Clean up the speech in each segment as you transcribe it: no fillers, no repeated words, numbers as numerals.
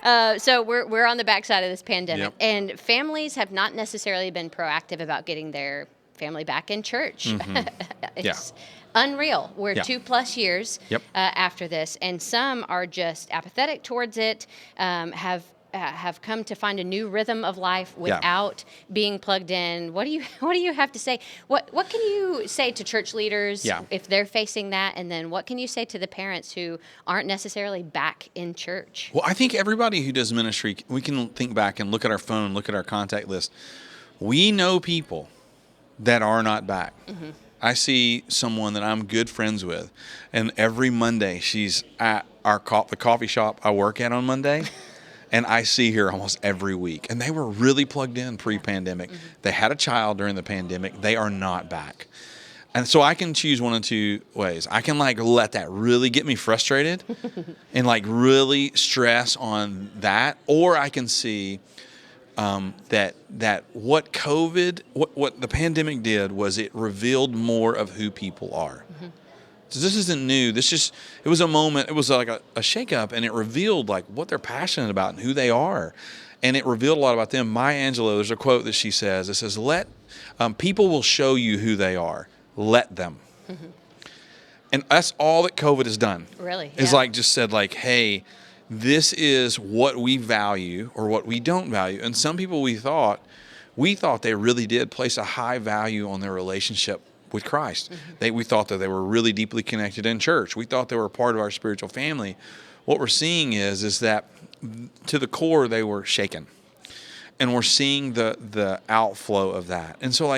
So we're on the backside of this pandemic, Yep. and families have not necessarily been proactive about getting their family back in church. Yeah. It's unreal. We're Yeah. 2+ years Yep. after this, and some are just apathetic towards it. Have come to find a new rhythm of life Yeah. without being plugged in. What do you have to say? What can you say to church leaders Yeah. if they're facing that, and then what can you say to the parents who aren't necessarily back in church? Well, I think everybody who does ministry, we can think back and look at our phone, look at our contact list. We know people that are not back. I see someone that I'm good friends with, and every Monday she's at the coffee shop I work at on Monday, and I see her almost every week. And they were really plugged in pre-pandemic. They had a child during the pandemic. They are not back. And so I can choose one of two ways. I can let that really get me frustrated and really stress on that, or I can see that what what the pandemic did was it revealed more of who people are. So this isn't new. It was a moment. It was like a shakeup, and it revealed what they're passionate about and who they are, and it revealed a lot about them. Maya Angelou, there's a quote that she says. It says, "Let people will show you who they are. Let them." And that's all that COVID has done. Really? Is Yeah. just said hey, this is what we value or what we don't value. And some people we thought they really did place a high value on their relationship with Christ. We thought that they were really deeply connected in church. We thought they were a part of our spiritual family. What we're seeing is that to the core they were shaken. And we're seeing the outflow of that. And so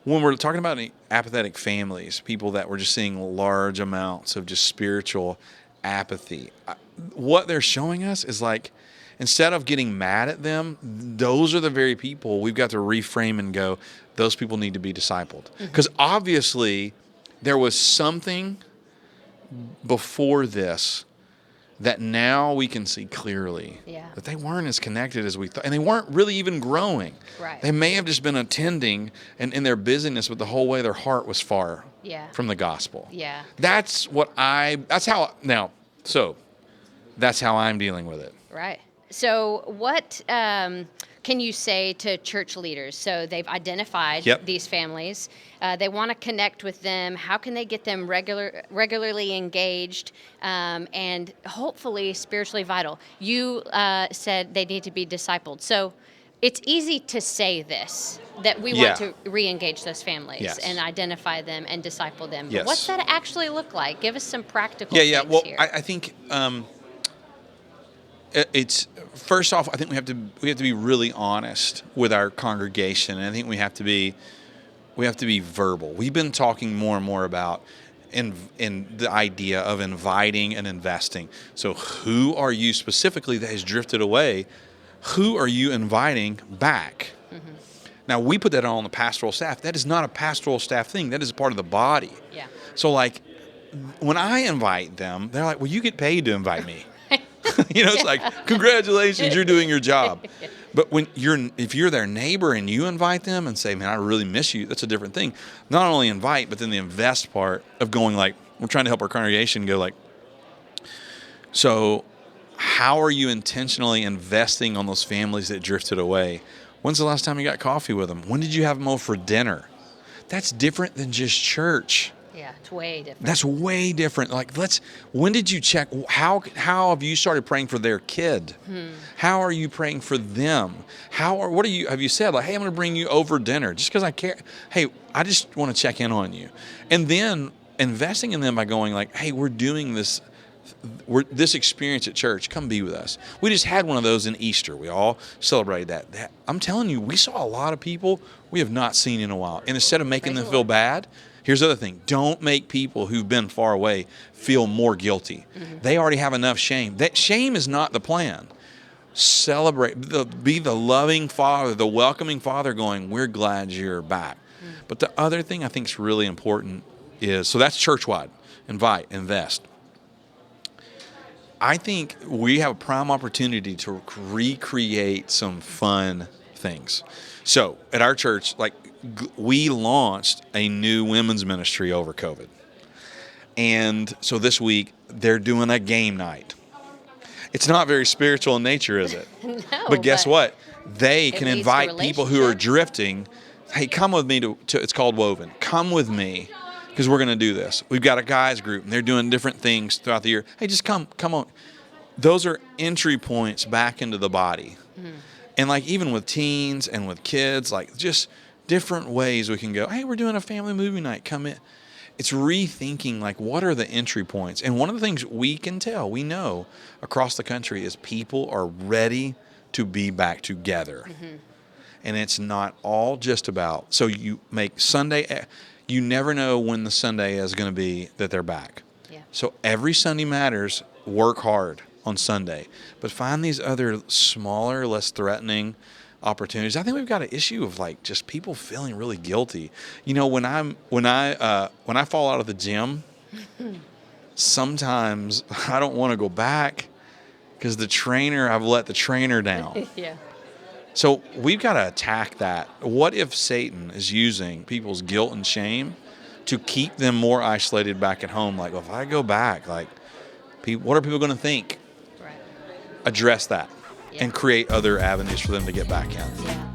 when we're talking about apathetic families, people that we're just seeing large amounts of just spiritual apathy, what they're showing us is instead of getting mad at them, those are the very people we've got to reframe and go, those people need to be discipled. Because obviously there was something before this that now we can see clearly that they weren't as connected as we thought, and they weren't really even growing. Right. They may have just been attending and in their busyness, but the whole way their heart was far from the gospel. Yeah. That's how I'm dealing with it. Right. So what can you say to church leaders? So they've identified these families. They want to connect with them. How can they get them regularly engaged and hopefully spiritually vital? You said they need to be discipled. So it's easy to say this, that we want to re-engage those families and identify them and disciple them. But what's that actually look like? Give us some practical things Well, here. I think it's first off, I think we have to be really honest with our congregation, and I think we have to be verbal. We've been talking more and more about in the idea of inviting and investing. So who are you specifically that has drifted away? Who are you inviting back? Now, we put that on the pastoral staff. That is not a pastoral staff thing. That is a part of the body. Yeah. So when I invite them, they're like, well, you get paid to invite me. It's like, congratulations, you're doing your job. But if you're their neighbor and you invite them and say, man, I really miss you, that's a different thing. Not only invite, but then the invest part of going we're trying to help our congregation go so how are you intentionally investing on those families that drifted away? When's the last time you got coffee with them? When did you have them over for dinner? That's different than just church. Yeah, it's way different. That's way different. When did you check? How have you started praying for their kid? How are you praying for them? Have you said hey, I'm going to bring you over dinner just because I care? Hey, I just want to check in on you. And then investing in them by going hey, we're doing this. This experience at church, come be with us. We just had one of those in Easter. We all celebrated that. I'm telling you, we saw a lot of people we have not seen in a while. And instead of making them feel bad, here's the other thing. Don't make people who've been far away feel more guilty. They already have enough shame. That shame is not the plan. Celebrate, be the loving father, the welcoming father going, we're glad you're back. But the other thing I think is really important is, so that's church-wide. Invite, invest. I think we have a prime opportunity to recreate some fun things. So at our church, we launched a new women's ministry over COVID. And so this week they're doing a game night. It's not very spiritual in nature, is it? No, But guess what? They can leads to invite people who are relationship. drifting. Hey, come with me to it's called Woven. Come with me because we're going to do this. We've got a guys group and they're doing different things throughout the year. Hey, just come on. Those are entry points back into the body. And like even with teens and with kids, like just different ways we can go, hey, we're doing a family movie night. Come in. It's rethinking like what are the entry points? And one of the things we can tell, we know across the country is people are ready to be back together. And it's not all just about, so you make Sunday, you never know when the Sunday is going to be that they're back. Yeah. So every Sunday matters, work hard on Sunday, but find these other smaller, less threatening opportunities. I think we've got an issue of like just people feeling really guilty. You know, when I fall out of the gym, sometimes I don't want to go back because I've let the trainer down. Yeah. So we've got to attack that. What if Satan is using people's guilt and shame to keep them more isolated back at home? Like, well, if I go back, like, what are people going to think? Right. Address that and create other avenues for them to get back in. Yeah.